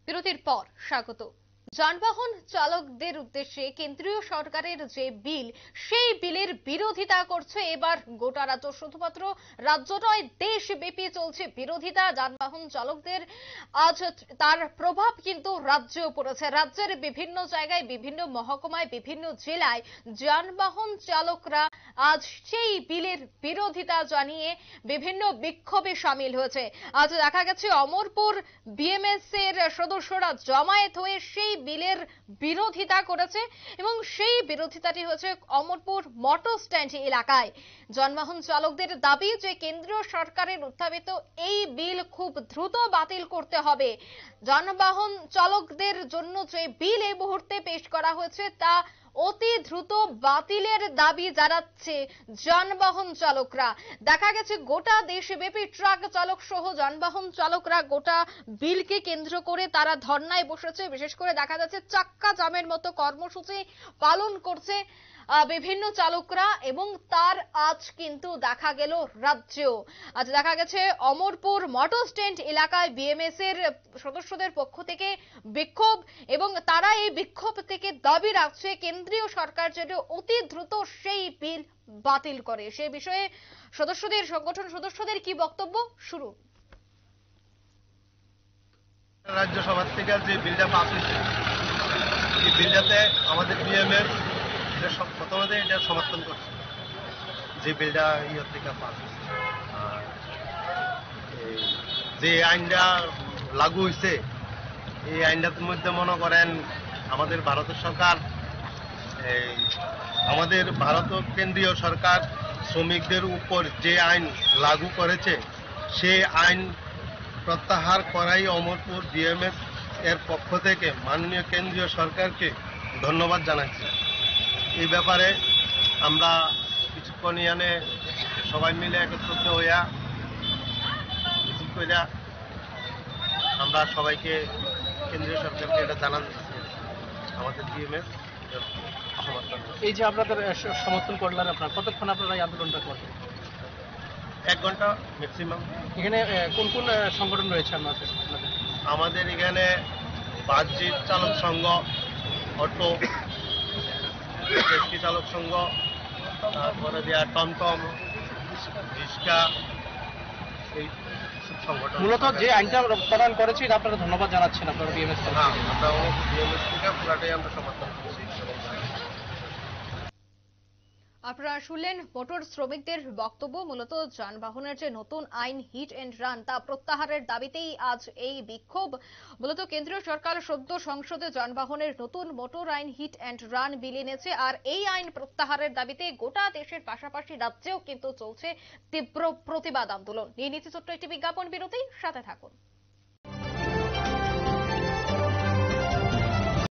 বিরতির পর স্বাগত। যানবাহন চালকদের উদ্দেশ্যে কেন্দ্রীয় সরকারের যে বিল, সেই বিলের বিরোধিতা করছে এবার গোটা রাজ্য। শুধুমাত্র রাজ্য নয়, দেশব্যাপী চলছে বিরোধিতা যানবাহন চালকদের। আজ তার প্রভাব কিন্তু রাজ্যেও পড়েছে। রাজ্যের বিভিন্ন জায়গায়, বিভিন্ন মহকুমায়, বিভিন্ন জেলায় যানবাহন চালকরা আজ সেই বিলের বিরোধিতা জানিয়ে বিভিন্ন বিক্ষোভে সামিল হয়েছে। আজ দেখা গেছে অমরপুর বিএমএস এর সদস্যরা জমায়েত হয়ে সেই বিলের বিরোধিতা করেছে এবং সেই বিরোধিতাটি হয়েছে অমরপুর মোটর স্ট্যান্ড এলাকায়। যানবাহন চালকদের দাবি যে কেন্দ্রীয় সরকারের উত্থাপিত এই বিল খুব দ্রুত বাতিল করতে হবে। যানবাহন চালকদের জন্য যে বিল এই মুহূর্তে পেশ করা হয়েছে তা অতি দ্রুত বাতিলের দাবি জানাচ্ছে যানবাহন চালকরা। দেখা গেছে গোটা দেশব্যাপী ট্রাক চালক সহ যানবাহন চালকরা গোটা বিলকে কেন্দ্র করে তারা ধর্নায় বসেছে। বিশেষ করে দেখা যাচ্ছে চাক্কা জামের মতো কর্মসূচি পালন করছে বিভিন্ন চালকরা এবং তার আজ কিন্তু দেখা গেল রাজ্যেও। আজ দেখা গেছে অমরপুর মোটর স্ট্যান্ড এলাকায় বিএমএস এর সদস্যদের পক্ষ থেকে বিক্ষোভ এবং তারা এই বিক্ষোভ থেকে দাবি রাখছে কেন্দ্রীয় সরকার যেন অতি দ্রুত সেই বিল বাতিল করে। সে বিষয়ে সংগঠন সদস্যদের কি বক্তব্য, শুরু। রাজ্য সভা থেকে যে বিলটা পাস হয়েছে, এই বিলটাতে আমাদের বিএমএস প্রথমত এটা সমর্থন করছে, যে বিলটা ইয়ে থেকে পাস হয়েছে। যে আইনটা লাগু হয়েছে, এই আইনটার মধ্যে মনে করেন আমাদের ভারতের সরকার, আমাদের ভারত কেন্দ্রীয় সরকার শ্রমিকদের উপর যে আইন লাগু করেছে, সেই আইন প্রত্যাহার করাই অমরপুর বিএমএস এর পক্ষ থেকে মাননীয় কেন্দ্রীয় সরকারকে ধন্যবাদ জানাচ্ছি। এই ব্যাপারে আমরা কিছুক্ষণ ইয়ানে সবাই মিলে একত্রিত হইয়া কিছু কইরা আমরা সবাইকে কেন্দ্রীয় সরকারকে এটা জানান আমাদের বিএমএস সমর্থন। এই যে আপনাদের সমর্থন করলেন, আপনার কতক্ষণ আপনারা এই আন্দোলনটা করবেন? 1 ঘন্টা ম্যাক্সিমাম। এখানে কোন কোন সংগঠন রয়েছে আপনাদের? আমাদের এখানে বাসজিপ চালক সংঘ, অটো ট্যাক্সি চালক সংঘ, তারপরে দেওয়া টমটম, রিক্সা, এই সংগঠন। মূলত যে আইনটা প্রদান করেছে এটা আপনারা ধন্যবাদ জানাচ্ছেন আপনারা বিএমএস? হ্যাঁ, আমরা বিএমএস থেকে পুরাটাই আমরা সমর্থন করছি। আপনারা শুনলেন মোটর শ্রমিকদের বক্তব্য। মূলত যানবাহনের যে নতুন আইন হিট এন্ড রান তা প্রত্যাহারের দাবিতেই আজ এই বিক্ষোভ। মূলত কেন্দ্রীয় সরকার সদ্য সংসদে যানবাহনের নতুন মোটর আইন হিট এন্ড রান বিল এনেছে, আর এই আইন প্রত্যাহারের দাবিতে গোটা দেশের পাশাপাশি রাজ্যেও কিন্তু চলছে তীব্র প্রতিবাদ আন্দোলন। নিয়ে নিচ্ছে ছোট্ট একটি বিজ্ঞাপন বিরতি, সাথে থাকুন।